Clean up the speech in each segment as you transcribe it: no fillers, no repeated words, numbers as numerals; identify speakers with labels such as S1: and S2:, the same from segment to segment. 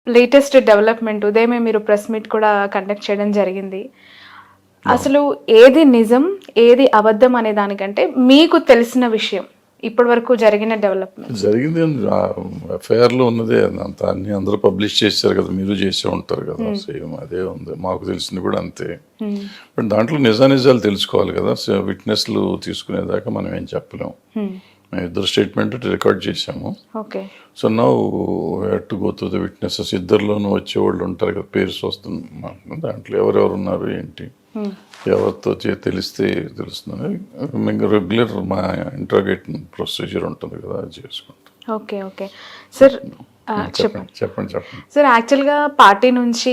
S1: Latest development ఉదయమే మీరు press meet కూడా కండక్ట్ చేయడం జరిగింది. అసలు ఏది నిజం, ఏది అబద్ధం అనే దానికంటే మీకు తెలిసిన విషయం ఇప్పటి వరకు జరిగిన డెవలప్‌మెంట్.
S2: జరిగింది ఎఫ్ఐఆర్లో ఉన్నదే అంత అన్ని అందరూ పబ్లిష్ చేశారు కదా, మీరు చేసే ఉంటారు కదా, సేమ్ అదే ఉంది. మాకు తెలిసింది కూడా అంతే. బట్ దాంట్లో నిజానిజాలు తెలుసుకోవాలి కదా, విట్నెస్లు తీసుకునేదాకా మనం ఏం చెప్పలేము. మేము ఇద్దరు స్టేట్మెంట్ రికార్డ్ చేశాము.
S1: Okay.
S2: So now had to go through the witnesses. ఇద్దరిలోనూ వచ్చేవాళ్ళు ఉంటారు కదా, పేర్స్ వస్తుంది దాంట్లో ఎవరెవరు ఉన్నారు ఏంటి, ఎవరితో తెలిస్తే తెలుస్తుంది. మేము రెగ్యులర్ మా ఇంట్రాగేట్ ప్రొసీజర్ ఉంటుంది కదా, అది చేసుకుంటాం.
S1: ఓకే. ఓకే సార్, చెప్పండి.
S2: చెప్పండి.
S1: సార్, యాక్చువల్గా పార్టీ నుంచి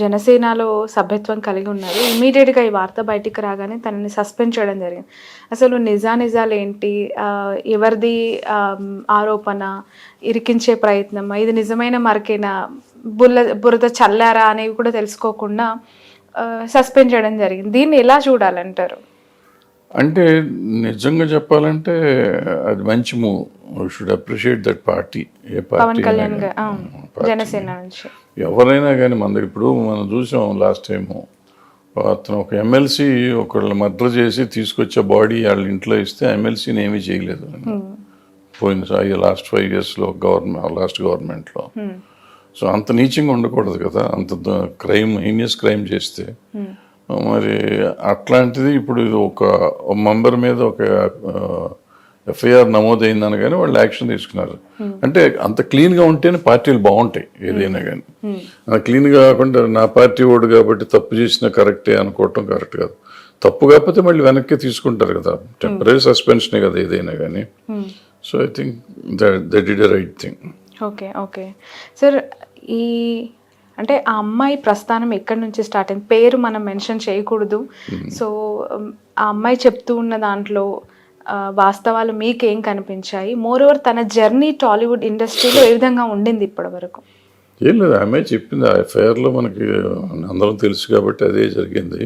S1: జనసేనలో సభ్యత్వం కలిగి ఉన్నారు. ఇమీడియట్గా ఈ వార్త బయటికి రాగానే తనని సస్పెండ్ చేయడం జరిగింది. అసలు నిజాలు ఏంటి, ఎవరిది ఆరోపణ, ఇరికించే ప్రయత్నం, ఇది నిజమైన మరకేనా, బురద చల్లారా అనేవి కూడా తెలుసుకోకుండా సస్పెండ్ చేయడం జరిగింది. దీన్ని ఎలా చూడాలంటారు?
S2: అంటే నిజంగా చెప్పాలంటే అది మంచి move. We should appreciate that party. ఏ
S1: పవన్
S2: పార్టీ
S1: కళ్యాణ్ జనసేన నుంచి
S2: ఎవరైనా కానీ మన దగ్గర ఇప్పుడు మనం చూసాం లాస్ట్ టైము, అతను ఒక ఎమ్మెల్సీ ఒకళ్ళు మర్డర్ చేసి తీసుకొచ్చే బాడీ వాళ్ళ ఇంట్లో ఇస్తే ఎమ్మెల్సీని ఏమీ చేయలేదు. పోయిన లాస్ట్ 5 yearsలో లాస్ట్ గవర్నమెంట్లో. సో అంత నీచంగా ఉండకూడదు కదా, అంత క్రైమ్, హీనియస్ క్రైమ్ చేస్తే. మరి అట్లాంటిది ఇప్పుడు ఇది ఒక మెంబర్ మీద ఒక ఎఫ్ఐఆర్ నమోదైంది అనగానే వాళ్ళు యాక్షన్ తీసుకున్నారు. అంటే అంత క్లీన్గా ఉంటేనే పార్టీలు బాగుంటాయి ఏదైనా కానీ. క్లీన్గా కాకుండా నా పార్టీ ఓడు కాబట్టి తప్పు చేసినా కరెక్టే అనుకోవటం కరెక్ట్ కాదు. తప్పు కాకపోతే మళ్ళీ వెనక్కి తీసుకుంటారు కదా, టెంపరీ సస్పెన్షనే కదా ఏదైనా కానీ. So I think that did a right thing.
S1: Okay. Okay sir, ఈ అంటే ఆ అమ్మాయి ప్రస్థానం ఎక్కడి నుంచి స్టార్ట్ అయింది? పేరు మనం మెన్షన్ చేయకూడదు. సో ఆ అమ్మాయి చెప్తూ ఉన్న దాంట్లో వాస్తవాలు మీకేం కనిపించాయి? మోర్ ఓవర్ తన జర్నీ టాలీవుడ్ ఇండస్ట్రీలో ఏ విధంగా ఉండింది ఇప్పటి వరకు?
S2: ఏం లేదు, ఆమె చెప్పింది. ఆ ఎఫ్ఐఆర్లో మనకి అందరం తెలుసు కాబట్టి అదే జరిగింది.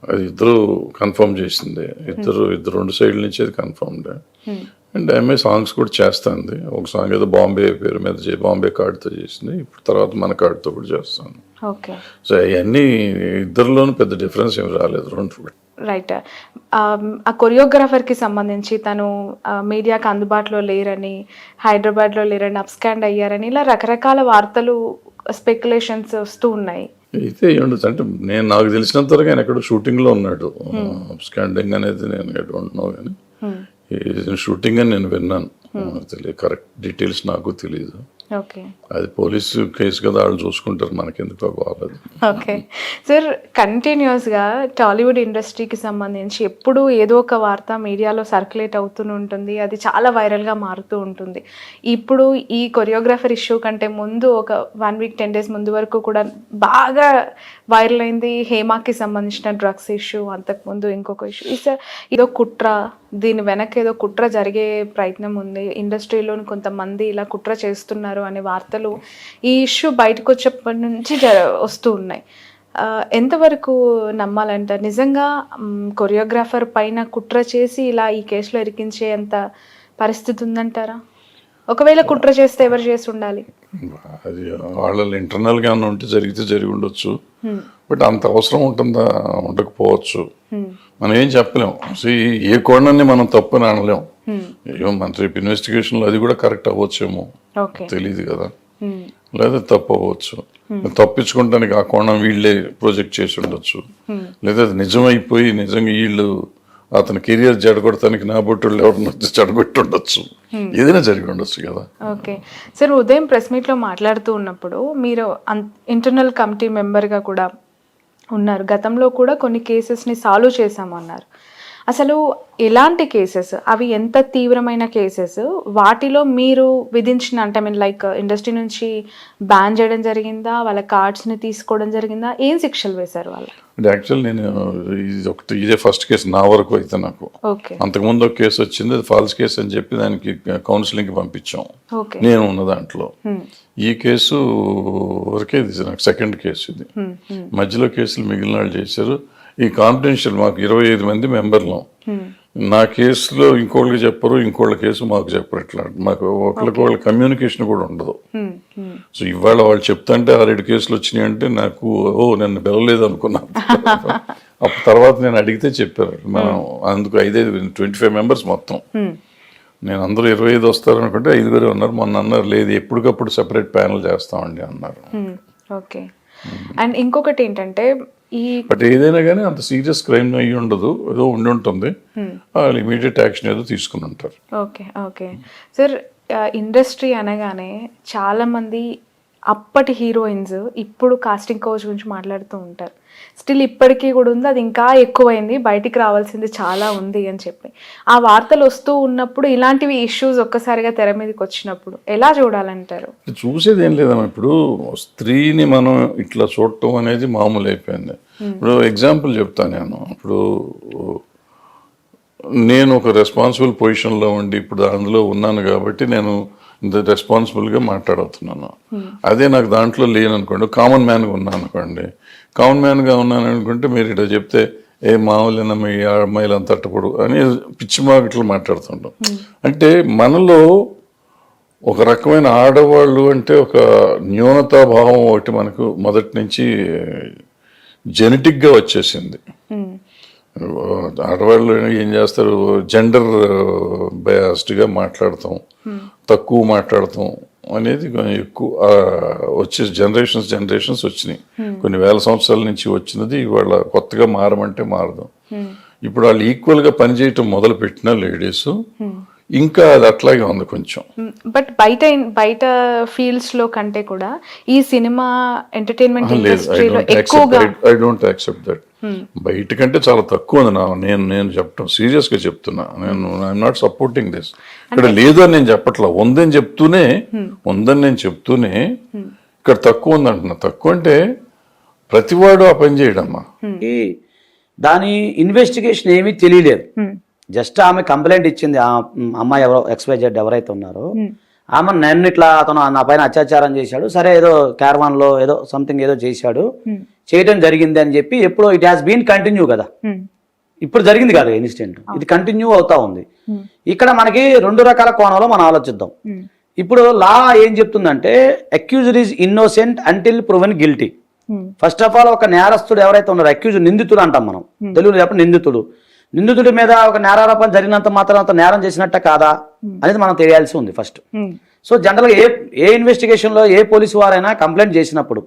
S2: అది ఇద్దరు కన్ఫర్మ్ చేసింది. ఇద్దరు 2 సైడ్ల నుంచి అది కన్ఫర్మ్డ్. అండ్ ఆమె సాంగ్స్ కూడా చేస్తుంది. ఒక సాంగ్ ఏదో బాంబే పేరు మీద బాంబే కార్డుతో చేసింది. ఇప్పుడు తర్వాత మన కార్డుతో కూడా చేస్తాను.
S1: ఓకే.
S2: సో అవన్నీ ఇద్దరిలోనూ పెద్ద డిఫరెన్స్ ఏమి రాలేదు. 2
S1: రైట్. ఆ కొరియోగ్రాఫర్కి సంబంధించి తను మీడియాకి అందుబాటులో లేరని, హైదరాబాద్లో లేరని, అప్స్కాండ్ అయ్యారని, ఇలా రకరకాల వార్తలు, స్పెక్యులేషన్స్ వస్తూ ఉన్నాయి.
S2: అయితే ఉండొచ్చు. అంటే నాకు తెలిసినంత వరకు ఆయన ఎక్కడ షూటింగ్లో ఉన్నాడు. అప్స్కాండింగ్ అనేది నేను డోంట్ నో కానీ షూటింగ్ అని నేను విన్నాను. తెలియదు, కరెక్ట్ డీటెయిల్స్ నాకు తెలియదు.
S1: ఓకే.
S2: అది పోలీసు కేసు కదా, వాళ్ళు చూసుకుంటారు, మనకెందుకు బాగాలేదు.
S1: ఓకే సార్, కంటిన్యూస్గా టాలీవుడ్ ఇండస్ట్రీకి సంబంధించి ఎప్పుడూ ఏదో ఒక వార్త మీడియాలో సర్క్యులేట్ అవుతూనే ఉంటుంది. అది చాలా వైరల్గా మారుతూ ఉంటుంది. ఇప్పుడు ఈ కొరియోగ్రాఫర్ ఇష్యూ కంటే ముందు ఒక 1 week 10 days ముందు వరకు కూడా బాగా వైరల్ అయింది హేమాకి సంబంధించిన డ్రగ్స్ ఇష్యూ. అంతకుముందు ఇంకొక ఇష్యూ. ఇదో కుట్ర, దీని వెనక ఏదో కుట్ర జరిగే ప్రయత్నం ఉంది, ఇండస్ట్రీలోని కొంతమంది ఇలా కుట్ర చేస్తున్నారు అనే వార్తలు ఈ ఇష్యూ బయటకు వచ్చేప్పటి నుంచి వస్తూ ఉన్నాయి. ఎంతవరకు నమ్మాలంటారు? నిజంగా కొరియోగ్రాఫర్ పైన కుట్ర చేసి ఇలా ఈ కేసులో ఇరికించేంత పరిస్థితి ఉందంటారా? ఒకవేళ కుట్ర చేస్తే ఎవరు చేసి ఉండాలి?
S2: అది వాళ్ళ ఇంటర్నల్గా ఉంటే జరిగి ఉండొచ్చు. బట్ అంత అవసరం ఉంటుందా? ఉండకపోవచ్చు. మనం ఏం చెప్పలేం. ఏ కోణాన్ని మనం తప్పని అనలేం. మన రేపు ఇన్వెస్టిగేషన్లో అది కూడా కరెక్ట్ అవ్వచ్చేమో, తెలియదు కదా, లేదా తప్పు అవ్వచ్చు. తప్పించుకోవడానికి ఆ కోణం వీళ్ళే ప్రొజెక్ట్ చేసి ఉండొచ్చు, లేదా నిజమైపోయి నిజంగా వీళ్ళు అతని కెరియర్ జడగొడటానికి నా బొట్టుళ్ళు ఎవరిని వచ్చి జడగొట్టి ఉండొచ్చు. ఏదైనా జరిగి ఉండొచ్చు కదా.
S1: ఓకే సార్, ఉదయం ప్రెస్ మీట్లో మాట్లాడుతూ ఉన్నప్పుడు మీరు ఇంటర్నల్ కమిటీ మెంబర్గా కూడా ఉన్నారు. గతంలో కూడా కొన్ని కేసెస్ని సాల్వ్ చేశామన్నారు. అసలు ఎలాంటి కేసెస్ అవి, ఎంత తీవ్రమైన కేసెస్, వాటిలో మీరు విధించిన, అంటే లైక్ ఇండస్ట్రీ నుంచి బ్యాన్ చేయడం జరిగిందా, వాళ్ళ కార్డ్స్ని తీసుకోవడం జరిగిందా, ఏం శిక్షలు వేశారు వాళ్ళు?
S2: అంటే యాక్చువల్ నేను ఇదే ఫస్ట్ కేసు నా వరకు అయితే. నాకు అంతకుముందు ఒక కేసు వచ్చింది, అది ఫాల్స్ కేసు అని చెప్పి దానికి కౌన్సిలింగ్కి పంపించాం నేను ఉన్న దాంట్లో. ఈ కేసు వరకే ఇది నాకు సెకండ్ కేసు. ఇది మధ్యలో కేసులు మిగిలిన వాళ్ళు చేశారు. ఈ కాన్ఫిడెన్షియల్ మాకు 25 మంది మెంబర్లు. నా కేసులో ఇంకోళ్ళకి చెప్పరు, ఇంకోళ్ళ కేసు మాకు చెప్పరు. ఇట్లా మాకు ఒకరికి వాళ్ళ కమ్యూనికేషన్ కూడా ఉండదు. సో ఇవాళ వాళ్ళు చెప్తుంటే 6-7 కేసులు వచ్చినాయి అంటే నాకు నన్ను పిలవలేదు అనుకున్నాను. అప్పుడు తర్వాత నేను అడిగితే చెప్పారు మనం అందుకు 25 మెంబర్స్ మొత్తం. నేను అందరూ 25 వస్తారు అనుకుంటే 5 ఉన్నారు. మొన్న అన్నారు లేదు ఎప్పటికప్పుడు సెపరేట్ ప్యానల్ చేస్తామండి అన్నారు.
S1: ఓకే. అండ్ ఇంకొకటి ఏంటంటే
S2: బట్ ఏదైనా కానీ అంత సీరియస్ క్రైమ్ అయ్యి ఉండదు, ఏదో ఉండి ఉంటుంది, వాళ్ళు ఇమీడియట్ యాక్షన్ ఏదో తీసుకుని ఉంటారు.
S1: ఓకే. ఓకే సార్, ఇండస్ట్రీ అనగానే చాలా మంది అప్పటి హీరోయిన్స్ ఇప్పుడు కాస్టింగ్ కోచ్ గురించి మాట్లాడుతూ ఉంటారు. స్టిల్ ఇప్పటికీ కూడా ఉంది, అది ఇంకా ఎక్కువైంది, బయటికి రావాల్సింది చాలా ఉంది అని చెప్పి ఆ వార్తలు వస్తూ ఉన్నప్పుడు ఇలాంటివి ఇష్యూస్ ఒక్కసారిగా తెర మీదకి వచ్చినప్పుడు ఎలా చూడాలంటారు?
S2: చూసేది ఏం లేదమ్మా. ఇప్పుడు స్త్రీని మనం ఇట్లా చూడటం అనేది మామూలు అయిపోయింది. ఇప్పుడు ఎగ్జాంపుల్ చెప్తాను నేను. ఇప్పుడు నేను ఒక రెస్పాన్సిబుల్ పొజిషన్లో ఉండి ఇప్పుడు అందులో ఉన్నాను కాబట్టి నేను ఇంత రెస్పాన్సిబుల్గా మాట్లాడుతున్నాను. అదే నాకు దాంట్లో లేననుకోండి, కామన్ మ్యాన్గా ఉన్నాను అనుకోండి, కామన్ మ్యాన్గా ఉన్నాను అనుకుంటే మీరు ఇట్లా చెప్తే మామూలుగా మీ అమ్మాయిలు అంత అట్టపడు అని పిచ్చి మాటలు మాట్లాడుతుంటాం. అంటే మనలో ఒక రకమైన ఆడవాళ్ళు అంటే ఒక న్యూనతాభావం ఒకటి మనకు మొదటి నుంచి జెనెటిక్గా వచ్చేసింది. ఆడవాళ్ళు ఏం చేస్తారు, జెండర్ బయాస్డ్గా మాట్లాడతాం, తక్కువ మాట్లాడతాం అనేది ఎక్కువ వచ్చే జనరేషన్స్ వచ్చినాయి. కొన్ని వేల సంవత్సరాల నుంచి వచ్చినది ఇవాళ కొత్తగా మారమంటే మారదు. ఇప్పుడు వాళ్ళు ఈక్వల్గా పనిచేయటం మొదలు పెట్టిన లేడీస్ ఇంకా అది అట్లాగే ఉంది కొంచెం.
S1: బట్ బయట ఫీల్డ్స్ లో కంటే కూడా ఈ సినిమా ఎంటర్టైన్మెంట్ ఇండస్ట్రీలో ఎక్కువగా
S2: ఐ డోంట్ యాక్సెప్ట్ దట్. బయట కంటే చాలా తక్కువ ఉంది. నేను చెప్పడం సీరియస్ గా చెప్తున్నా. I'm not supporting this. ఇక్కడ లేదు అని నేను చెప్పట్లా, ఉందని నేను చెప్తూనే ఇక్కడ తక్కువ ఉంది అంటున్నా. తక్కువ అంటే ప్రతివాడు ఆ పని చేయడమ్మా.
S3: దాని ఇన్వెస్టిగేషన్ ఏమీ తెలియలేదు. జస్ట్ ఆమె కంప్లైంట్ ఇచ్చింది, ఆ అమ్మాయి ఎవరో XYZ ఎవరైతే ఉన్నారో ఆమె నన్ను ఇట్లా అతను నా పైన అత్యాచారం చేశాడు, సరే ఏదో క్యారవాన్ లో ఏదో సంథింగ్ ఏదో చేశాడు, చేయడం జరిగింది అని చెప్పి ఎప్పుడో ఇట్ హాస్ బీన్ కంటిన్యూ కదా. ఇప్పుడు జరిగింది కాదు ఇన్సిడెంట్, ఇది కంటిన్యూ అవుతా ఉంది. ఇక్కడ మనకి 2 రకాల కోణంలో మనం ఆలోచిద్దాం. ఇప్పుడు లా ఏం చెప్తుందంటే accused is innocent until proven guilty. First of all ఒక నేరస్తుడు ఎవరైతే ఉన్నారో, అక్యూజ్డ్ నిందితుడు అంటాం మనం తెలుగులో చెప్పండి. నిందితుడి మీద ఒక నేరారోపణ జరిగినంత మాత్రం అంత నేరం చేసినట్ట కాదా అనేది మనం తెలియాల్సి ఉంది ఫస్ట్. సో జనరల్గా ఏ ఇన్వెస్టిగేషన్ లో ఏ పోలీసు వారైనా కంప్లైంట్ చేసినప్పుడు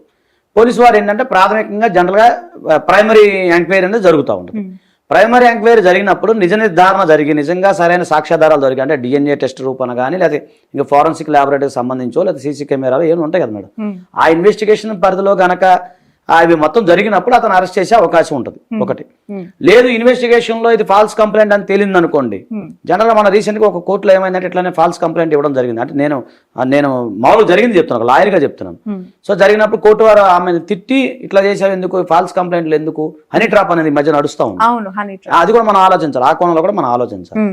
S3: పోలీసు వారు ఏంటంటే ప్రాథమికంగా జనరల్గా ప్రైమరీ ఎంక్వైరీ అనేది జరుగుతూ ఉంటుంది. ప్రైమరీ ఎంక్వైరీ జరిగినప్పుడు నిజ నిర్ధారణ జరిగి నిజంగా సరైన సాక్ష్యాధారాలు దొరికి, అంటే DNA టెస్ట్ రూపన కానీ లేకపోతే ఇంకా ఫోరెన్సిక్ ల్యాబొరేటరీకి సంబంధించో లేదా CC కెమెరాలు ఏమి ఉంటాయి కదా మేడం, ఆ ఇన్వెస్టిగేషన్ పరిధిలో గనక అవి మొత్తం జరిగినప్పుడు అతను అరెస్ట్ చేసే అవకాశం ఉంటుంది ఒకటి. లేదు ఇన్వెస్టిగేషన్ లో ఇది ఫాల్స్ కంప్లైంట్ అని తేలింది అనుకోండి, జనరల్ మన రీసెంట్ గా ఒక కోర్టులో ఏమైందంటే ఇట్లానే ఫాల్స్ కంప్లైంట్ ఇవ్వడం జరిగింది. అంటే నేను మామూలు జరిగింది చెప్తున్నాను, ఒక లాయర్ గా చెప్తున్నాను. సో జరిగినప్పుడు కోర్టు వారు ఆమెను తిట్టి ఇట్లా చేసావు ఎందుకు, ఫాల్స్ కంప్లైంట్లు ఎందుకు, హనీ ట్రాప్ అనేది మధ్య నడుస్తూ ఉంది. అది కూడా మనం ఆలోచించాలి, ఆ కోణంలో కూడా మనం ఆలోచించాలి.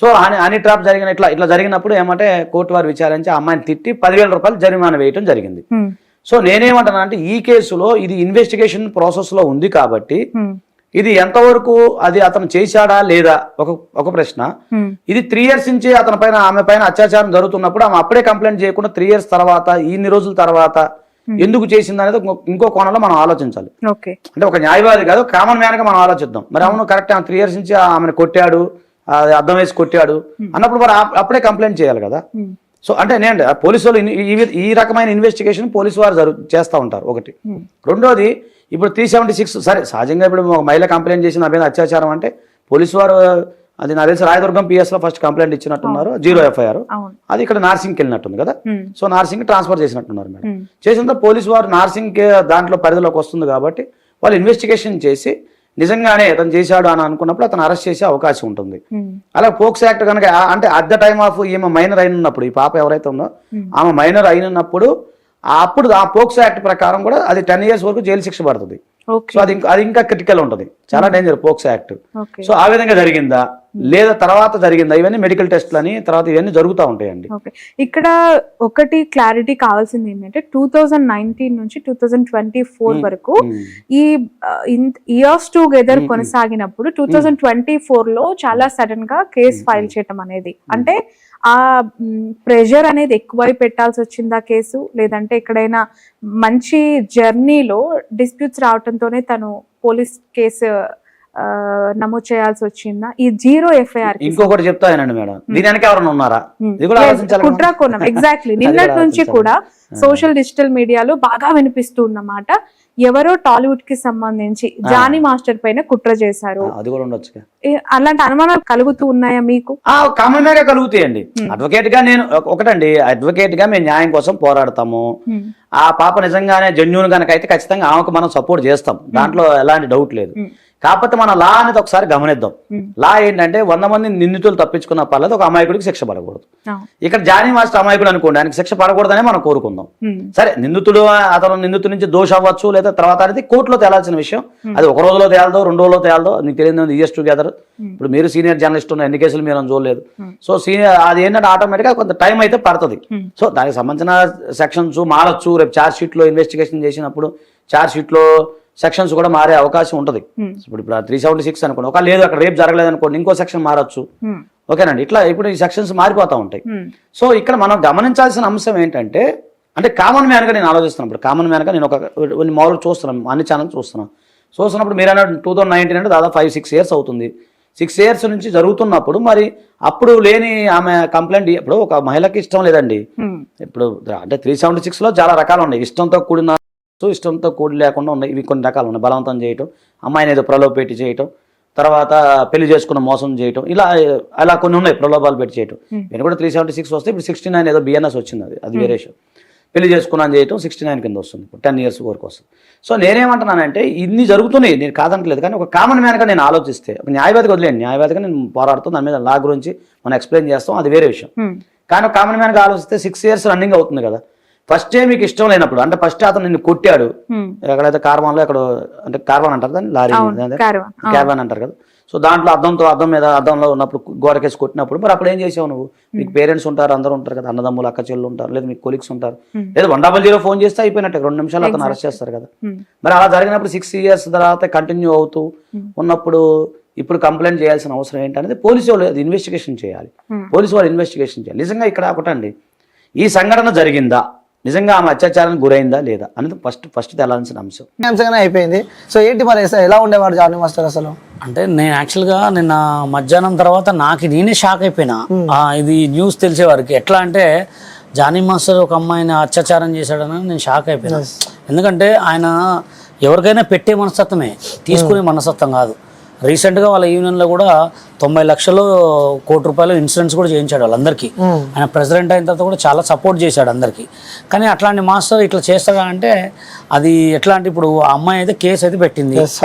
S3: సో హనీ ట్రాప్ జరిగిన ఇట్లా జరిగినప్పుడు ఏమంటే కోర్టు వారు విచారించి ఆ అమ్మాయిని తిట్టి 10,000 రూపాయలు జరిమానా వేయటం జరిగింది. సో నేనేమంటాను అంటే ఈ కేసులో ఇది ఇన్వెస్టిగేషన్ ప్రాసెస్ లో ఉంది కాబట్టి ఇది ఎంతవరకు అది అతను చేశాడా లేదా ఒక ప్రశ్న. ఇది 3 years నుంచి అతని పైన ఆమె పైన అత్యాచారం జరుగుతున్నప్పుడు ఆమె అప్పుడే కంప్లైంట్ చేయకుండా 3 years తర్వాత ఇన్ని రోజుల తర్వాత ఎందుకు చేసింది అనేది ఇంకో కోణంలో మనం ఆలోచించాలి. అంటే ఒక న్యాయవాది కాదు, కామన్ మ్యాన్ గా మనం ఆలోచిద్దాం. మరి అవును కరెక్ట్, 3 years నుంచి ఆమెను కొట్టాడు, అర్థం వేసి కొట్టాడు అన్నప్పుడు మరి అప్పుడే కంప్లైంట్ చేయాలి కదా. సో అంటే నేను పోలీసు వాళ్ళు ఈ రకమైన ఇన్వెస్టిగేషన్ పోలీసు వారు చేస్తూ ఉంటారు ఒకటి. రెండోది ఇప్పుడు 376 సరే సహజంగా ఇప్పుడు ఒక మహిళ కంప్లైంట్ చేసిన అభ్యర్థి అత్యాచారం అంటే పోలీసు వారు అది నాకు తెలిసి రాయదుర్గం PS లో ఫస్ట్ కంప్లైంట్ ఇచ్చినట్టున్నారు, 0 FIR. అది ఇక్కడ నార్సింగ్కి వెళ్ళినట్టుంది కదా. సో నార్సింగ్ ట్రాన్స్ఫర్ చేసినట్టున్నారు మేడం. చేసిన పోలీసు వారు నార్సింగ్ దాంట్లో పరిధిలోకి వస్తుంది కాబట్టి వాళ్ళు ఇన్వెస్టిగేషన్ చేసి నిజంగానే అతను చేశాడు అని అనుకున్నప్పుడు అతను అరెస్ట్ చేసే అవకాశం ఉంటుంది. అలా పోక్సో యాక్ట్ కనుక అంటే అట్ ద టైమ్ ఆఫ్ ఈమె మైనర్ అయినప్పుడు, ఈ పాప ఎవరైతే ఉందో ఆమె మైనర్ అయినప్పుడు అప్పుడు ఆ పోక్సో యాక్ట్ ప్రకారం కూడా అది 10 years వరకు జైలు శిక్ష పడుతుంది. సో అది ఇంకా క్రిటికల్ ఉంటుంది, చాలా డేంజర్ పోక్సో యాక్ట్. సో ఆ విధంగా జరిగిందా లేదా తర్వాత జరిగిందా, ఇవన్నీ మెడికల్ టెస్ట్లు అని తర్వాత ఇవన్నీ జరుగుతూ ఉంటాయండి.
S1: ఓకే, ఇక్కడ ఒకటి క్లారిటీ కావాల్సింది ఏంటంటే 2019 నుంచి 2024 వరకు ఈ ఇయర్స్ టుగెదర్ కొనసాగినప్పుడు 2024 లో చాలా సడన్ గా కేసు ఫైల్ చేయటం అనేది, అంటే ఆ ప్రెషర్ అనేది ఎక్కువై పెట్టాల్సి వచ్చిందా కేసు, లేదంటే ఎక్కడైనా మంచి జర్నీలో డిస్ప్యూట్స్ రావడంతోనే తను పోలీస్ కేసు నమోదు చేయాల్సి వచ్చిందా? ఈ 0 FIR
S3: ఇంకొకటి చెప్తానండి మేడం, దీని వెనక ఎవరైనా ఉన్నారా, ఇది కూడా ఆలోచించాలి.
S1: కుట్ర కోణం ఎగ్జాక్ట్లీ నిన్నటి నుంచి కూడా సోషల్ డిజిటల్ మీడియాలో బాగా వినిపిస్తూ ఉన్నమాట. ఎవరో టాలీవుడ్ కి సంబంధించి జానీ మాస్టర్ పైన కుట్ర చేశారు,
S3: అది కూడా ఉండొచ్చు.
S1: అలాంటి అనుమానాలు కలుగుతూ ఉన్నాయా మీకు?
S3: కామన్ గా కలుగుతాయండి. అడ్వకేట్ గా నేను ఒకటండి, అడ్వకేట్ గా మేము న్యాయం కోసం పోరాడతాము. ఆ పాప నిజంగానే జెన్యూన్ గనక అయితే ఖచ్చితంగా ఆమెకు మనం సపోర్ట్ చేస్తాం, దాంట్లో ఎలాంటి డౌట్ లేదు. కాకపోతే మన లా అనేది ఒకసారి గమనిద్దాం. లా ఏంటంటే 100 మంది నిందితులు తప్పించుకున్న పర్లేదు, ఒక అమాయకుడికి శిక్ష పడకూడదు. ఇక్కడ జానీ మాస్టర్ అమాయకుడు అనుకోండి, ఆయనకి శిక్ష పడకూడదనే మనం కోరుకుందాం. సరే, నిందితుడు అతను నిందితుడి నుంచి దోష అవ్వచ్చు, లేదా తర్వాత అనేది కోర్టులో తేలాల్సిన విషయం. అది ఒక రోజులో తేలదో 2 రోజుల్లో తేలదో నీకు తెలియదు. ఇయర్స్ టుగెదర్ ఇప్పుడు మీరు సీనియర్ జర్నలిస్ట్ ఉన్న ఎన్ని కేసులు మీరు చూడలేదు. సో సీనియర్ అది ఏంటంటే ఆటోమేటిక్గా కొంత టైం అయితే పడుతుంది. సో దానికి సంబంధించిన సెక్షన్స్ మారచ్చు. రేపు ఛార్జ్ షీట్ లో ఇన్వెస్టిగేషన్ చేసినప్పుడు ఛార్జ్ షీట్ లో సెక్షన్స్ కూడా మారే అవకాశం ఉంటుంది. ఇప్పుడు 376 అనుకోండి, ఒక లేదు అక్కడ రేపు జరగలేదు అనుకోండి, ఇంకో సెక్షన్ మారచ్చు. ఓకేనండి, ఇట్లా ఇప్పుడు ఈ సెక్షన్స్ మారిపోతూ ఉంటాయి. సో ఇక్కడ మనం గమనించాల్సిన అంశం ఏంటంటే, అంటే కామన్ మ్యాన్గా నేను ఆలోచిస్తున్నాను. ఇప్పుడు కామన్ మ్యాన్గా నేను కొన్ని మామూలుగా చూస్తున్నాను, అన్ని ఛానల్స్ చూస్తున్నప్పుడు మీరు అన్న 2019 అంటే దాదాపు 5-6 years అవుతుంది. 6 years నుంచి జరుగుతున్నప్పుడు మరి అప్పుడు లేని ఆమె కంప్లైంట్, ఇప్పుడు ఒక మహిళకి ఇష్టం లేదండి. ఇప్పుడు అంటే 376లో చాలా రకాలు ఉన్నాయి. ఇష్టంతో కూడిన, ఇష్టంతో కూడి లేకుండా ఉన్నాయి. ఇవి కొన్ని రకాలు ఉన్నాయి. బలవంతం చేయటం, అమ్మాయిని ఏదో ప్రలోభ పెట్టి చేయటం, తర్వాత పెళ్లి చేసుకున్న మోసం చేయటం, అలా కొన్ని ఉన్నాయి. ప్రలోభాలు పెట్టి చేయటం. నేను కూడా 376 వస్తే ఇప్పుడు 69 ఏదో BNS వచ్చింది, అది వేరే విషయం. పెళ్లి చేసుకున్నాను చేయటం 69 కింద వస్తుంది, 10 years వరకు వస్తుంది. సో నేనేమంటున్నానంటే ఇన్ని జరుగుతున్నాయి, నేను కాదనట్లేదు. కానీ ఒక కామన్ మ్యాన్గా నేను ఆలోచిస్తే, ఒక న్యాయవాదిగా వదిలేండి, న్యాయవాదిగా నేను పోరాడుతాను, దాని మీద లా గురించి మనం ఎక్స్ప్లెయిన్ చేస్తాం, అది వేరే విషయం. కానీ ఒక కామన్ మ్యాన్గా ఆలోచిస్తే 6 years రన్నింగ్ అవుతుంది కదా. ఫస్ట్ మీకు ఇష్టం లేనప్పుడు, అంటే ఫస్ట్ అతను నిన్ను కొట్టాడు, ఎక్కడైతే కార్వాన్లో, ఎక్కడ అంటే కార్వాన్ అంటారు దాన్ని, లారీ క్యార్వాన్ అంటారు కదా. సో దాంట్లో అద్దంలో ఉన్నప్పుడు గోడకేసి కొట్టినప్పుడు మరి అప్పుడు ఏం చేసావు నువ్వు? మీకు పేరెంట్స్ ఉంటారు, అందరూ ఉంటారు కదా, అన్నదమ్ములు అక్క చెల్లు ఉంటారు, లేదా మీకు కొలీగ్స్ ఉంటారు, లేదా 100 ఫోన్ చేస్తే అయిపోయినట్టే, 2 నిమిషాలు అతను అరెస్ట్ చేస్తారు కదా. మరి అలా జరిగినప్పుడు 6 years తర్వాత కంటిన్యూ అవుతూ ఉన్నప్పుడు ఇప్పుడు కంప్లైంట్ చేయాల్సిన అవసరం ఏంటనేది పోలీసు వాళ్ళు అది ఇన్వెస్టిగేషన్ చేయాలి. పోలీసు వాళ్ళు ఇన్వెస్టిగేషన్ చేయాలి. నిజంగా ఇక్కడ ఒకటండి, ఈ సంఘటన జరిగిందా, నిజంగా ఆమె అత్యాచారానికి గురైందా లేదా అనేది ఫస్ట్ తెలాల్సిన అంశం.
S4: అయిపోయింది. సో ఏంటి మరి ఎలా ఉండేవాడు జానీ మాస్టర్ అసలు?
S5: అంటే నేను యాక్చువల్గా నిన్న మధ్యాహ్నం తర్వాత నేనే షాక్ అయిపోయినా. ఇది న్యూస్ తెలిసే వారికి ఎట్లా అంటే జానీ మాస్టర్ ఒక అమ్మాయిని అత్యాచారం చేశాడని నేను షాక్ అయిపోయినా. ఎందుకంటే ఆయన ఎవరికైనా పెట్టే మనస్తత్వమే, తీసుకునే మనస్తత్వం కాదు. రీసెంట్గా వాళ్ళ యూనియన్లో కూడా 90 లక్షలు కోటి రూపాయలు ఇన్సూరెన్స్ కూడా చేయించాడు వాళ్ళందరికీ. ఆయన ప్రెసిడెంట్ అయిన తర్వాత కూడా చాలా సపోర్ట్ చేశాడు అందరికీ. కానీ అట్లాంటి మాస్టర్ ఇట్లా చేస్తాడా అంటే అది ఎట్లా అంటే, ఇప్పుడు ఆ అమ్మాయి అయితే కేసు అయితే పెట్టింది.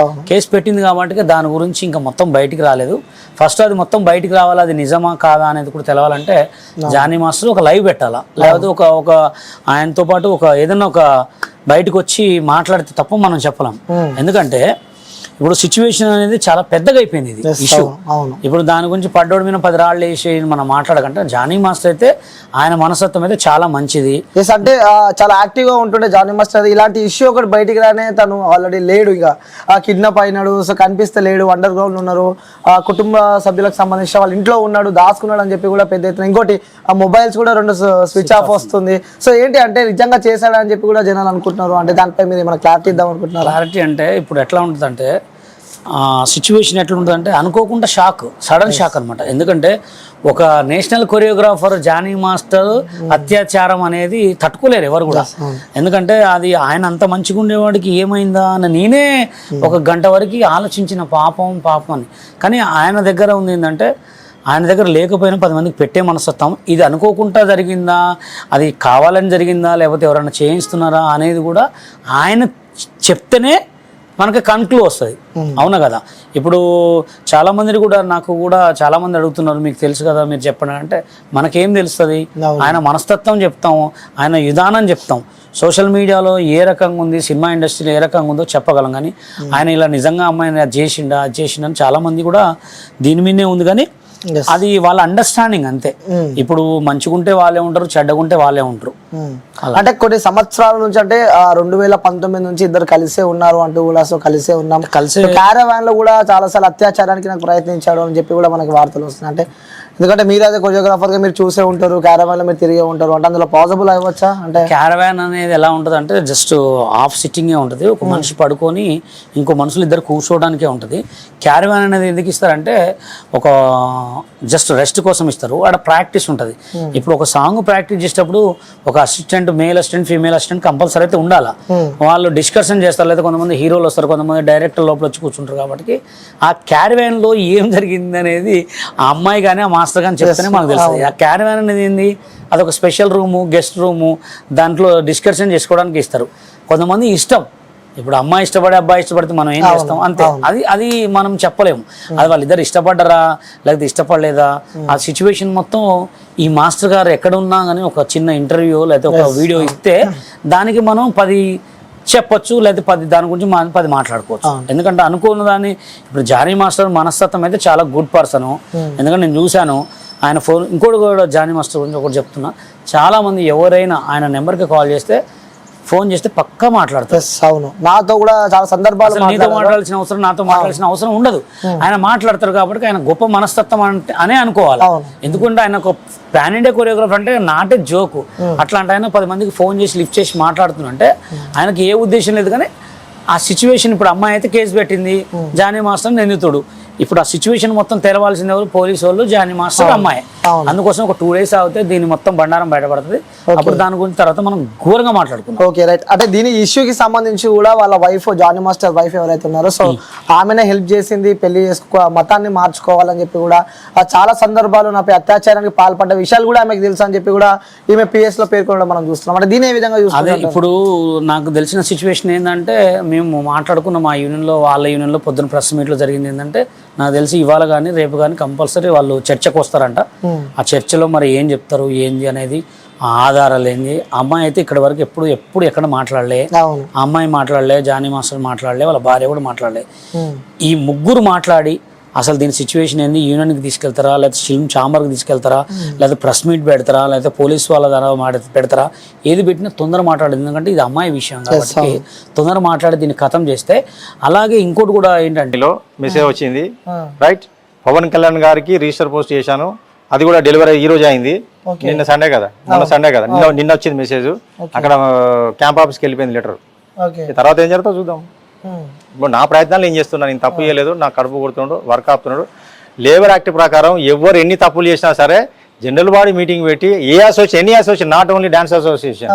S5: కేసు పెట్టింది కాబట్టి దాని గురించి ఇంకా మొత్తం బయటికి రాలేదు. ఫస్ట్ అది మొత్తం బయటికి రావాలి, అది నిజమా కాదా అనేది కూడా తెలవాలంటే జానీ మాస్టర్ ఒక లైవ్ పెట్టాలా, లేకపోతే ఒక ఆయనతో పాటు ఏదైనా ఒక బయటకు వచ్చి మాట్లాడితే తప్ప మనం చెప్పలేం. ఎందుకంటే ఇప్పుడు సిచ్యువేషన్ అనేది చాలా పెద్దగా అయిపోయింది ఇది ఇష్యూ. ఇప్పుడు దాని గురించి పడ్డోడి మీద 10 రాళ్ళు వేసి మనం మాట్లాడకంటే జానీ మాస్టర్ అయితే ఆయన మనస్తత్వం అయితే చాలా మంచిది.
S4: అంటే చాలా యాక్టివ్ గా ఉంటుండే జానీ మాస్టర్. ఇలాంటి ఇష్యూ ఒకటి బయటికి రానే తను ఆల్రెడీ లేడు, ఇక కిడ్నాప్ అయినాడు, సో కనిపిస్తే లేడు, అండర్ గ్రౌండ్ ఉన్నారు, కుటుంబ సభ్యులకు సంబంధించిన వాళ్ళ ఇంట్లో ఉన్నాడు, దాచుకున్నాడు అని చెప్పి కూడా పెద్ద ఎత్తున. ఇంకోటి ఆ మొబైల్స్ కూడా 2 స్విచ్ ఆఫ్ వస్తుంది. సో ఏంటి అంటే నిజంగా చేశాడని చెప్పి కూడా జనాలు అనుకుంటున్నారు. అంటే దానిపై మీరు ఏమైనా క్లారిటీ ఇద్దాం అనుకుంటున్నారు?
S5: క్లారిటీ అంటే ఇప్పుడు ఎట్లా ఉంటుందంటే సిచ్యువేషన్ ఎట్లుంటుందంటే అనుకోకుండా సడన్ షాక్ అనమాట. ఎందుకంటే ఒక నేషనల్ కొరియోగ్రాఫర్ జానీ మాస్టర్ అత్యాచారం అనేది తట్టుకోలేరు ఎవరు కూడా. ఎందుకంటే అది ఆయన అంత మంచిగా ఉండేవాడికి ఏమైందా అని నేనే 1 గంట వరకు ఆలోచించిన, పాపం అని. కానీ ఆయన దగ్గర ఉంది ఏంటంటే, ఆయన దగ్గర లేకపోయినా 10 మందికి పెట్టే మనస్తత్వం. ఇది అనుకోకుండా జరిగిందా, అది కావాలని జరిగిందా, లేకపోతే ఎవరైనా చేయిస్తున్నారా అనేది కూడా ఆయన చెప్తేనే మనకి కన్క్లూ వస్తుంది. అవునా కదా? ఇప్పుడు చాలా మందిని కూడా నాకు కూడా చాలా మంది అడుగుతున్నారు, మీకు తెలుసు కదా మీరు చెప్పండి అంటే, మనకేం తెలుస్తుంది? ఆయన మనస్తత్వం చెప్తాం, ఆయన విధానం చెప్తాం. సోషల్ మీడియాలో ఏ రకంగా ఉంది, సినిమా ఇండస్ట్రీలో ఏ రకంగా ఉందో చెప్పగలం, కానీ ఆయన ఇలా నిజంగా అమ్మాయిని అది చేసిండా అని చాలా మంది కూడా దీని మీదే ఉంది. కానీ అది వాళ్ళ అండర్స్టాండింగ్ అంతే. ఇప్పుడు మంచిగుంటే వాళ్ళే ఉంటారు, చెడ్డగుంటే వాళ్ళే ఉంటారు.
S4: అంటే కొన్ని సంవత్సరాల నుంచి, అంటే 2019 నుంచి ఇద్దరు కలిసే ఉన్నారు అంటూ కూడా, సో కలిసే ఉన్నాం, కలిసి క్యారవాన్ లో కూడా చాలా సార్లు అత్యాచారానికి నాకు ప్రయత్నించాడు అని చెప్పి కూడా మనకి వార్తలు వస్తున్నాయి. అంటే ఎందుకంటే మీరు అదే కొరియోగ్రాఫర్ గా మీరు చూసే ఉంటారు, క్యారవాన్ లో మీరు తిరిగే ఉంటారు, అంటే అందులో పాసిబుల్ అవ్వచ్చా? అంటే
S5: క్యారవాన్ అనేది ఎలా ఉంటుంది అంటే జస్ట్ హాఫ్ సిట్టింగే ఉంటుంది. ఒక మనిషి పడుకొని ఇంకో మనుషులు ఇద్దరు కూర్చోవడానికే ఉంటుంది. క్యారవాన్ అనేది ఎందుకు ఇస్తారంటే ఒక జస్ట్ రెస్ట్ కోసం ఇస్తారు. ఆడ ప్రాక్టీస్ ఉంటుంది. ఇప్పుడు ఒక సాంగ్ ప్రాక్టీస్ చేసేటప్పుడు ఒక assistant, male assistant, female assistant compulsory అయితే ఉండాలా. వాళ్ళు డిస్కషన్ చేస్తారు, లేదా కొంతమంది హీరోలు వస్తారు, కొంతమంది డైరెక్టర్ లోపల వచ్చి కూర్చుంటారు. కాబట్టి ఆ క్యారవాన్ లో ఏం జరిగింది అనేది ఆ అమ్మాయి కానీ ఆ మాస్టర్ కానీ చెప్తేనే మనకు తెలుస్తుంది. ఆ క్యారవాన్ అనేది ఏంది, అదొక స్పెషల్ రూము, గెస్ట్ రూము, దాంట్లో డిస్కషన్ చేసుకోవడానికి ఇస్తారు. కొంతమంది ఇష్టం, ఇప్పుడు అమ్మాయి ఇష్టపడే అబ్బాయి ఇష్టపడితే మనం ఏం చేస్తాం అంతే. అది మనం చెప్పలేము. అది వాళ్ళిద్దరు ఇష్టపడ్డరా లేకపోతే ఇష్టపడలేదా, ఆ సిచ్యువేషన్ మొత్తం ఈ మాస్టర్ గారు ఎక్కడ ఉన్నా కానీ ఒక చిన్న ఇంటర్వ్యూ లేకపోతే ఒక వీడియో ఇస్తే దానికి మనం 10 చెప్పొచ్చు, లేకపోతే దాని గురించి మనం 10 మాట్లాడుకోవచ్చు. ఎందుకంటే అనుకున్న దాన్ని, ఇప్పుడు జానీ మాస్టర్ మనస్తత్వం అయితే చాలా గుడ్ పర్సన్. ఎందుకంటే నేను చూశాను ఆయన ఫోన్. ఇంకోటి కూడా జానీ మాస్టర్ గురించి ఒకటి చెప్తున్నా, చాలా మంది ఎవరైనా ఆయన నెంబర్కి కాల్ చేస్తే, ఫోన్ చేస్తే పక్కా మాట్లాడతారు.
S4: అవును, నాతో కూడా చాలా సందర్భాలు
S5: నీతో మాట్లాడాల్సిన అవసరం, నాతో మాట్లాడాల్సిన అవసరం ఉండదు. ఆయన మాట్లాడతారు కాబట్టి ఆయన గొప్ప మనస్తత్వం అనే అనుకోవాలి. ఎందుకంటే ఆయన ఒక పాన్ ఇండియా కొరియోగ్రాఫర్ అంటే నాటే జోకు. అట్లాంటి ఆయన 10 మందికి ఫోన్ చేసి లిఫ్ట్ చేసి మాట్లాడుతున్నంటే ఆయనకి ఏ ఉద్దేశం లేదు. కానీ ఆ సిచ్యువేషన్, ఇప్పుడు అమ్మాయి అయితే కేసు పెట్టింది, జానీ మాస్టర్ నిందితుడు. ఇప్పుడు ఆ సిచ్యువేషన్ మొత్తం తెరవాల్సింది ఎవరు? పోలీసు వాళ్ళు, జానీ మాస్టర్, అమ్మాయి. అందుకోసం ఒక 2 days అవుతే దీని మొత్తం బండారం బయటపడుతుంది. అప్పుడు దాని గురించి తర్వాత మనం ఘోరంగా మాట్లాడుకుంటాం.
S4: Okay, right. అంటే దీని ఇష్యూకి సంబంధించి కూడా వాళ్ళ వైఫ్, జానీ మాస్టర్ వైఫ్ ఎవరైతే ఉన్నారో, సో ఆమెనే హెల్ప్ చేసింది, పెళ్లి మతాన్ని మార్చుకోవాలని చెప్పి కూడా చాలా సందర్భాలు నాపై అత్యాచారానికి పాల్పడ్డ విషయాలు కూడా ఆమెకు తెలుసు అని చెప్పి కూడా ఈమె PS లో పేర్కొనడం మనం చూస్తున్నాం. అంటే దీని ఏ విధంగా చూస్తాం?
S5: అదే ఇప్పుడు నాకు తెలిసిన సిచ్యువేషన్ ఏంటంటే, మేము మాట్లాడుకున్న మా యూనియన్లో, వాళ్ళ యూనియన్లో పొద్దున్న ప్రెస్ మీట్లో జరిగింది ఏంటంటే, నాకు తెలిసి ఇవాళ కానీ రేపు కానీ కంపల్సరీ వాళ్ళు చర్చకు వస్తారంట. ఆ చర్చలో మరి ఏం చెప్తారు, ఏంది అనేది, ఆ ఆధారాలు ఏంది. అమ్మాయి అయితే ఇక్కడ వరకు ఎప్పుడు ఎక్కడ మాట్లాడలే. ఆ అమ్మాయి మాట్లాడలే, జానీ మాస్టర్ మాట్లాడలే, వాళ్ళ భార్య కూడా మాట్లాడలే. ఈ ముగ్గురు మాట్లాడి అసలు దీని సిచ్యువేషన్ ఏంది, యూనియన్కి తీసుకెళ్తారా, లేకపోతే ఫిల్మ్ ఛాంబర్కి తీసుకెళ్తారా, లేకపోతే ప్రెస్ మీట్ పెడతారా, లేకపోతే పోలీస్ వాళ్ళ ద్వారా పెడతారా, ఏది పెట్టినా తొందర మాట్లాడేది. ఎందుకంటే ఇది అమ్మాయి విషయం కాబట్టి తొందర మాట్లాడి దీన్ని ఖతం చేస్తే. అలాగే ఇంకోటి కూడా ఏంటంటే
S6: మెసేజ్ వచ్చింది, రైట్, పవన్ కళ్యాణ్ గారికి రిజిస్టర్ పోస్ట్ చేశాను, అది కూడా డెలివరీ ఈ రోజు అయింది. నిన్న సండే కదా, నిన్న వచ్చింది మెసేజ్. అక్కడ క్యాంప్ ఆఫీస్కి వెళ్ళిపోయింది లెటర్. తర్వాత ఏం జరుగుతుందో చూద్దాం. ఇప్పుడు నా ప్రయత్నాలు ఏం చేస్తున్నా, నేను తప్పు చేయలేదు, నాకు కడుపు కొడుతున్నాడు, వర్క్ ఆపుతున్నాడు. లేబర్ యాక్ట్ ప్రకారం ఎవరు ఎన్ని తప్పులు చేసినా సరే జనరల్ బాడీ మీటింగ్ పెట్టి any association, not only dance association,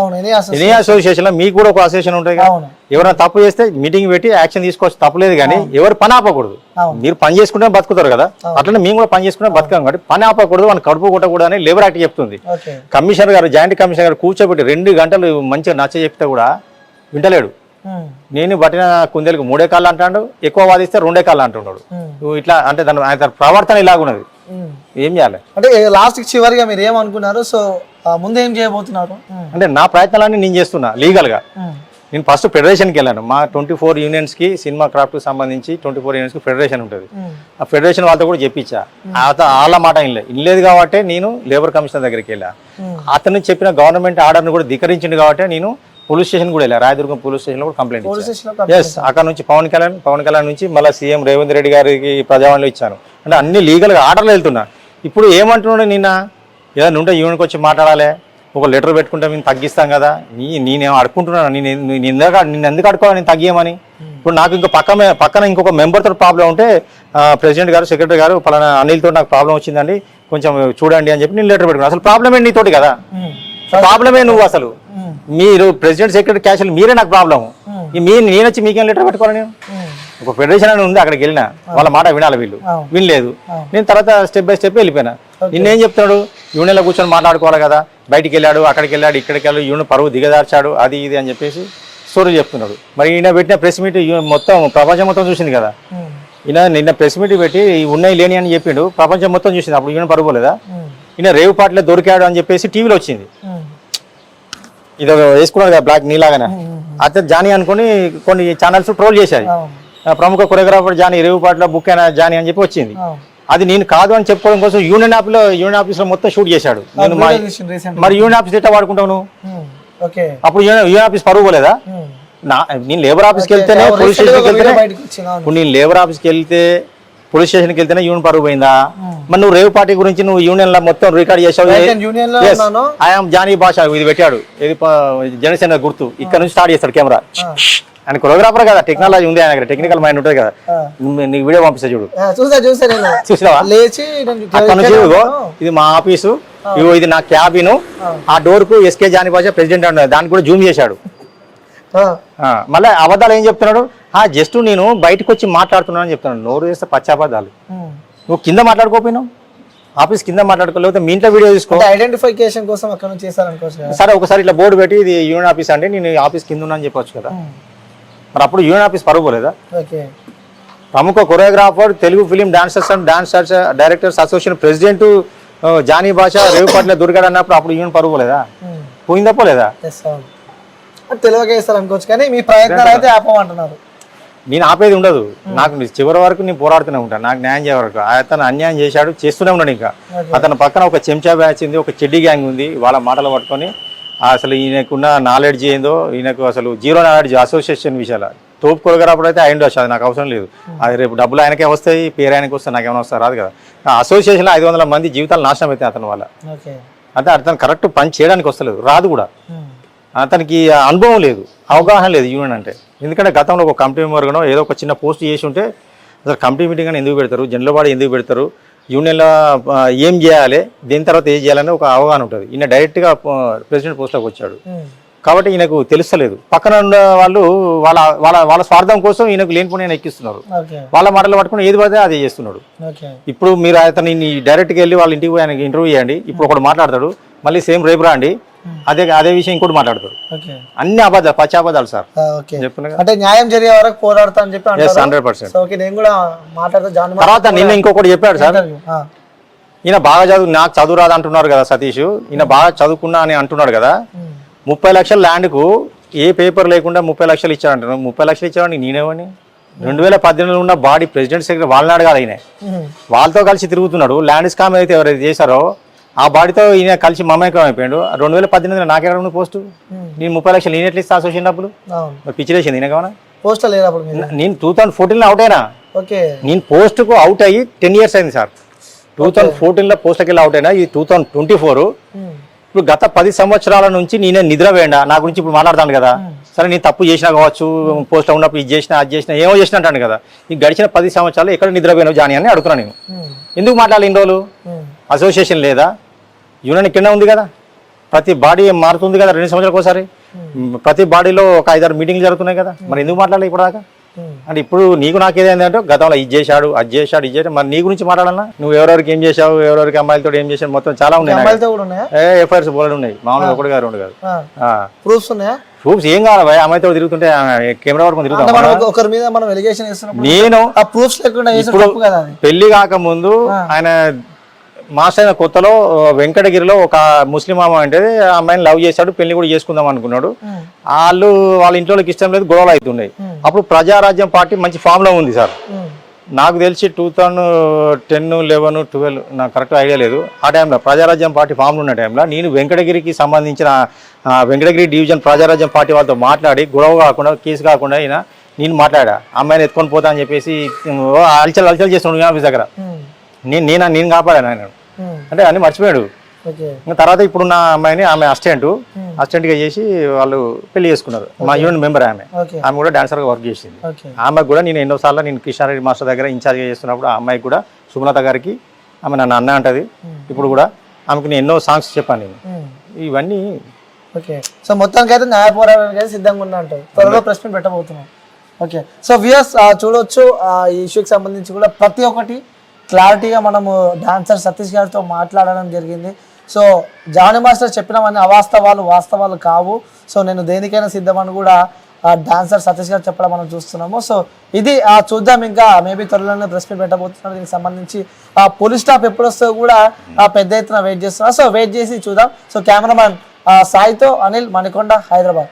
S6: any association లో మీకు కూడా ఒక అసోసియేషన్ ఉంటుంది కదా, ఎవరైనా తప్పు చేస్తే మీటింగ్ పెట్టి యాక్షన్ తీసుకోవచ్చు, తప్పులేదు. కానీ ఎవరు పని ఆపకూడదు. మీరు పని చేసుకుంటే బతుకుతారు కదా, అట్లనే మేము కూడా పని చేసుకుంటే బతకాం. కాబట్టి పని ఆపకూడదు, వాళ్ళని కడుపు కొట్టకూడదు అని లేబర్ యాక్ట్ చెప్తుంది. కమిషనర్ గారు, జాయింట్ కమిషనర్ గారు కూర్చోబెట్టి 2 గంటలు మంచిగా నచ్చ చెప్తే కూడా వింటలేడు. నేను పట్టిన కుందేలకు 3 కాళ్ళు అంటాడు, ఎక్కువ వాదిస్తే 2 కాళ్ళు అంటున్నాడు. ఇట్లా అంటే ఆయన ప్రవర్తన ఇలాగున్నది. ఏం చేయాలి
S4: అంటే లాస్ట్ చివరిగా మీరు ఏమనుకున్నారు? సో ముందు ఏం చేయబోతున్నారు?
S6: అంటే నా ప్రయత్నాలన్నీ నేను చేస్తున్నా లీగల్ గా. నేను ఫస్ట్ ఫెడరేషన్కి వెళ్ళాను. మా 24 యూనియన్స్ కి, సినిమా క్రాఫ్ట్ కి సంబంధించి 24 యూనియన్స్ కి ఫెడరేషన్ ఉంటుంది. ఆ ఫెడరేషన్ వాళ్ళతో కూడా చెప్పించా. వాళ్ళ మాట ఇనలేదు కాబట్టి నేను లేబర్ కమిషనర్ దగ్గరికి వెళ్ళా. అతను చెప్పిన గవర్నమెంట్ ఆర్డర్ని కూడా ధిక్కరించింది కాబట్టి నేను పోలీస్ స్టేషన్ కూడా వెళ్ళా. రాయదుర్గం పోలీస్ స్టేషన్ లో కూడా కంప్లైంట్ ఇచ్చాను. ఎస్, అక్కడ నుంచి పవన్ కళ్యాణ్ నుంచి మళ్ళీ సీఎం రేవంత్ రెడ్డి గారికి ప్రజావాణిలో ఇచ్చాను. అంటే అన్ని లీగల్ గా ఆర్డర్లు వెళ్తున్నా. ఇప్పుడు ఏమంటున్నాడు, నిన్న ఏదైనా ఉంటే యూనియన్కి వచ్చి మాట్లాడాలి, ఒక లెటర్ పెట్టుకుంటే మేము తగ్గిస్తాం కదా. నేనేమో అడుకుంటున్నాను, నిన్ను ఎందుకు అడుకోవాలి నేను తగ్గియమని. ఇప్పుడు నాకు ఇంకా పక్కన ఇంకొక మెంబర్తో ప్రాబ్లం ఉంటే, ప్రెసిడెంట్ గారు, సెక్రటరీ గారు, పలానా అనిల్తో నాకు ప్రాబ్లం వచ్చిందండి, కొంచెం చూడండి అని చెప్పి నేను లెటర్ పెట్టుకున్నాను. అసలు ప్రాబ్లమే నీతోటి కదా, ప్రాబ్లమే నువ్వు. అసలు మీరు ప్రెసిడెంట్, సెక్రటరీ, క్యాషియర్ మీరే నాకు ప్రాబ్లము. నేను వచ్చి మీకేం లెటర్ పెట్టుకోవాలి? నేను ఒక ఫెడరేషన్ అని ఉంది, అక్కడికి వెళ్ళినా, వాళ్ళ మాట వినాలి, వీళ్ళు వినలేదు. నేను తర్వాత స్టెప్ బై స్టెప్ వెళ్ళిపోయినా. నిన్నేం చెప్తాడు, యూనియన్లో కూర్చొని మాట్లాడుకోవాలి కదా, బయటికి వెళ్ళాడు, అక్కడికి వెళ్ళాడు, ఇక్కడికి వెళ్ళాడు, యూనియన్ పరువు దిగదార్చాడు, అది ఇది అని చెప్పేసి స్టోరీ చెప్తున్నాడు. మరి ఈయన పెట్టిన ప్రెస్ మీట్ మొత్తం ప్రపంచం మొత్తం చూసింది కదా. ఈయన నిన్న ప్రెస్ మీట్ పెట్టి ఉన్నాయి లేని అని చెప్పిండు, ప్రపంచం మొత్తం చూసింది. అప్పుడు ఈయన పరుగోలేదా? ఈయన రేవు పాటలో దొరికాడు అని చెప్పేసి టీవీలో వచ్చింది. ఇది వేసుకున్నాడు కదా బ్లాక్ నీలాగానే, అతను జానీ అనుకుని కొన్ని ఛానల్స్ ట్రోల్ చేశాయి. ప్రముఖ కొరియోగ్రాఫర్ జానీ రేవు పాటలో బుక్ అయిన జానీ అని చెప్పి వచ్చింది. అది నేను కాదు అని చెప్పుకోవడం కోసం యూనియన్ ఆఫీస్ లో మొత్తం షూట్ చేశాడు. నేను మరి యూనియన్ ఆఫీస్ ఎట్లా వాడుకుంటావు నువ్వు? అప్పుడు యూనియన్ ఆఫీస్ పరుగు పోలేదా? నేను లేబర్ ఆఫీస్కి వెళ్తేనే పోలీస్ స్టేషన్కి వెళ్తేనే, ఇప్పుడు నేను లేబర్ ఆఫీస్కి వెళ్తే పోలీస్ స్టేషన్కి వెళ్తేనే యూనియన్ పరుగు పోయిందా? మరి నువ్వు రేవు పార్టీ గురించి నువ్వు యూనియన్ లో మొత్తం రికార్డ్ చేసావు. ఐఎమ్ జానీ భాష ఇది పెట్టాడు, ఇది జనసేన గుర్తు. ఇక్కడ నుంచి స్టార్ట్ చేస్తాడు కెమెరా. ఆయన కొరియోగ్రాఫర్ కదా, టెక్నాలజీ ఉంది ఆయన, టెక్నికల్ మైండ్ ఉంటుంది కదా. నీకు వీడియో పంపిస్తా చూడు, చూసినావా? అక్కడ నుంచి ఇది మా ఆఫీసు, ఇగో ఇది నా క్యాబిన్, ఆ డోర్ కు ఎస్కే జానీ భాష ప్రెసిడెంట్ అన్నాడు, దానికి కూడా జూమ్ చేశాడు. మళ్ళీ అబద్ధాలు ఏం చెప్తున్నాడు? జస్ట్ నేను బయటకు వచ్చి మాట్లాడుతున్నాను అని చెప్తున్నాను. నోరు చేస్తే పచ్చాబద్ధాలు. నువ్వు కింద మాట్లాడుకోపోయినావు, ఆఫీస్ కింద మాట్లాడుకోలేకపోతే మీ ఇంట్లో వీడియో తీసుకో.
S4: ఐడెంటిఫికేషన్ కోసం అక్కడ నుంచి చేశారనుకోవచ్చు.
S6: సరే ఒకసారి ఇట్లా బోర్డు పెట్టి ఇది యూనియన్ ఆఫీస్ అంటే నేను ఆఫీస్ కింద ఉన్నా అని చెప్పొచ్చు కదా. మరి అప్పుడు యూనియన్ ఆఫీస్ పరుగు పోలేదా? ప్రముఖ choreographer, Telugu film dancers and dance directors association president Jani Basha రేవు పాటలో దొరికాడు అన్నప్పుడు అప్పుడు యూనియన్ పరుగు పోలేదా? పోయిందా పోలేదా?
S4: తెలియకేస్తారు అనుకోవచ్చు, కానీ మీ ప్రయత్నాలు అయితే ఆపమంటున్నారు.
S6: నేను ఆపేది ఉండదు, నాకు చివరి వరకు నేను పోరాడుతూనే ఉంటాను. నాకు న్యాయం చేయ వరకు. అతను అన్యాయం చేశాడు, చేస్తూనే ఉన్నాడు. ఇంకా అతని పక్కన ఒక చెంచా బ్యాచ్ ఉంది, ఒక చెడ్డీ గ్యాంగ్ ఉంది. వాళ్ళ మాటలు పట్టుకొని అసలు ఈయనకున్న నాలెడ్జ్ ఏందో, ఈయనకు అసలు జీరో నాలెడ్జ్ అసోసియేషన్ విషయాలు. తోపు కొరగరాప్పుడు అయితే అయ్యిండు, అది నాకు అవసరం లేదు. అది రేపు డబ్బులు ఆయనకే వస్తాయి, పేరు ఆయనకి వస్తాయి, నాకేమైనా వస్తాయి రాదు కదా. అసోసియేషన్లో 500 మంది జీవితాలు నాశనం అవుతాయి అతని వల్ల. అంటే అతను కరెక్ట్ పని చేయడానికి వస్తలేదు, రాదు కూడా. అతనికి అనుభవం లేదు, అవగాహన లేదు యూనియన్ అంటే. ఎందుకంటే గతంలో ఒక కమిటీ మెంబర్గానో ఏదో ఒక చిన్న పోస్ట్ చేసి ఉంటే అసలు కమిటీ మీటింగ్ అని ఎందుకు పెడతారు, జనరల్ బాడీ ఎందుకు పెడతారు, యూనియన్లో ఏం చేయాలి, దీని తర్వాత ఏం చేయాలని ఒక అవగాహన ఉంటుంది. ఈయన డైరెక్ట్గా ప్రెసిడెంట్ పోస్ట్లోకి వచ్చాడు కాబట్టి ఈయనకు తెలుస్తలేదు. పక్కన ఉన్న వాళ్ళు వాళ్ళ వాళ్ళ వాళ్ళ స్వార్థం కోసం ఈయనకు లేనిపోయిన ఆయన ఎక్కిస్తున్నారు. వాళ్ళ మాటలు పట్టుకుని ఏది పడితే అదే చేస్తున్నాడు. ఇప్పుడు మీరు అతన్ని డైరెక్ట్గా వెళ్ళి వాళ్ళ ఇంటికి పోయి ఆయనకి ఇంటర్వ్యూ చేయండి, ఇప్పుడు ఒకటి మాట్లాడతాడు, మళ్ళీ సేమ్ రేపు రండి అదే విషయం ఇంకోటి మాట్లాడతారు. అన్ని అబద్ధాలు, పచ్చాబద్ధాలు సార్.
S4: అంటే న్యాయం జరిగే వరకు పోరాడతా అని చెప్పి
S6: 100%.
S4: నేను కూడా మాట్లాడతా.
S6: తర్వాత నిన్న ఇంకొకటి చెప్పాడు సార్, ఈయన బాగా నాకు చదువు రాదు అంటున్నారు కదా సతీష్, ఈయన బాగా చదువుకున్నా అని అంటున్నాడు కదా. 30 లక్షల ల్యాండ్కు ఏ పేపర్ లేకుండా 30 లక్షలు ఇచ్చాడంటున్నాడు. 30 లక్షలు ఇచ్చాడని నేనేమని? 2018లో ఉన్న బాడీ ప్రెసిడెంట్ సెక్రటరీ వాళ్ళని అడగాలి. ఆయన వాళ్ళతో కలిసి తిరుగుతున్నాడు. ల్యాండ్ స్కామ్ అయితే ఎవరైతే చేశారో ఆ బాడీతో ఈయన కలిసి మమేకం అయిపోయాడు. 2018లో నాకెక్కడ ఉంది పోస్టు? నేను 30 లక్షలు నేను ఎట్లా ఇస్తా అసోసియేషన్ డబ్బులు? పిచ్చిలేసింది ఈయన కావున. నేను 2014లో అవుట్ అయినా. నేను పోస్టుకు అవుట్ అయ్యి 10 years అయింది సార్. 2014లో పోస్టుకి వెళ్ళి అవుట్ అయినా. ఇది 2024. ఇప్పుడు గత 10 సంవత్సరాల నుంచి నేనే నిద్ర వేయండా నా గురించి ఇప్పుడు మాట్లాడతాను కదా. సరే నేను తప్పు చేసినా కావచ్చు, పోస్ట్లో ఉన్నప్పుడు ఇది చేసినా అది చేసినా ఏమో చేసినా అంటాను కదా. ఈ గడిచిన 10 సంవత్సరాలు ఎక్కడ నిద్ర పోయినావు జానీ అని అడుగుతున్నాను నేను. ఎందుకు మాట్లాడాలి ఇన్ని రోజులు? అసోసియేషన్ లేదా? యూనియన్ కింద ఉంది కదా, ప్రతి బాడీ మారుతుంది కదా 2 సంవత్సరాలకు ఒకసారి. ప్రతి బాడీలో ఒక 5-6 మీటింగ్లు జరుగుతున్నాయి కదా. మరి ఎందుకు మాట్లాడాలి ఇప్పుడు దాకా? అంటే ఇప్పుడు నీకు నాకు ఏదైందంటే గతంలో ఇది చేశాడు, అది చేశాడు, ఇది చేశాడు, మరి నీ గురించి మాట్లాడాలన్నా? నువ్వు ఎవరెవరికి ఏం చేశావు, ఎవరెవరికి అమ్మాయిలతో ఏం చేశావు, మొత్తం చాలా ఉన్నాయి. ఎఫ్ఐఆర్స్ బోర్డు ఉన్నాయి, మామూలుగా ఒకటి కాదు 2 కాదు. ప్రూఫ్స్ ఏం కావాలి భయ? అమ్మాయితో తిరుగుతుంటే కెమెరా పట్టుకుని తిరుగుతాం. నేను ఇప్పుడు పెళ్లి కాకముందు ఆయన మాస్టర్ అయిన కొత్తలో వెంకటగిరిలో ఒక ముస్లిం అమ్మాయి అంటే ఆ అమ్మాయిని లవ్ చేశాడు, పెళ్లి కూడా చేసుకుందాం అనుకున్నాడు. వాళ్ళ ఇంట్లోకి ఇష్టం లేదు, గొడవలు అవుతున్నాయి. అప్పుడు ప్రజారాజ్యం పార్టీ మంచి ఫామ్ లో ఉంది సార్. నాకు తెలిసి 2010, 11, 12 నాకు కరెక్ట్ ఐడియా లేదు. ఆ టైంలో ప్రజారాజ్యం పార్టీ ఫామ్లో ఉన్న టైంలో నేను వెంకటగిరికి సంబంధించిన వెంకటగిరి డివిజన్ ప్రజారాజ్యం పార్టీ వాళ్ళతో మాట్లాడి గొడవ కాకుండా, కేసు కాకుండా అయినా నేను మాట్లాడా. అమ్మాయిని ఎత్తుకొని పోతా అని చెప్పేసి అలచల్ చేస్తున్నాడు ఆఫీస్ దగ్గర. నేను కాపాడాను ఆయన అంటే అన్ని మర్చిపోయాడు. తర్వాత ఇప్పుడున్న అమ్మాయిని ఆమె అసిస్టెంట్గా చేసి వాళ్ళు పెళ్లి చేసుకున్నారు. మా యూనియన్ మెంబర్ ఆమె కూడా డాన్సర్గా వర్క్ చేసింది. ఆమెకు కూడా నేను ఎన్నోసార్లు నేను కృష్ణారెడ్డి మాస్టర్ దగ్గర ఇన్ఛార్జ్గా చేస్తున్నప్పుడు ఆ అమ్మాయికి కూడా సుమలత గారికి ఆమె నన్ను అన్న అంటది. ఇప్పుడు కూడా ఆమెకు నేను ఎన్నో సాంగ్స్ చెప్పాను నేను. ఇవన్నీ
S4: సో మొత్తానికి అయితే న్యాయ పోరాటానికి అయితే సిద్ధంగా ఉన్నా అంటారు. త్వరలో ప్రెస్ మీట్ పెట్టబోతున్నాం. ఓకే, సో వ్యూయర్స్ చూడొచ్చు ఈ ఇష్యూకి సంబంధించి కూడా ప్రతి ఒక్కటి క్లారిటీగా మనము డాన్సర్ సతీష్ గారితో మాట్లాడడం జరిగింది. సో జానీ మాస్టర్ చెప్పినవన్నీ అవాస్తవాలు, వాస్తవాలు కావు. సో నేను దేనికైనా సిద్ధమని కూడా డాన్సర్ సతీష్ గారు చెప్పడం మనం చూస్తున్నాము. సో ఇది చూద్దాం, ఇంకా మేబీ త్వరలోనే ప్రెస్ మీట్ పెట్టబోతున్నారు. దీనికి సంబంధించి పోలీస్ స్టాఫ్ ఎప్పుడు వస్తుందో కూడా పెద్ద ఎత్తున వెయిట్ చేస్తున్నారు. సో వెయిట్ చేసి చూద్దాం. సో కెమెరామ్యాన్ సాయితో అనిల్, మణికొండ, హైదరాబాద్.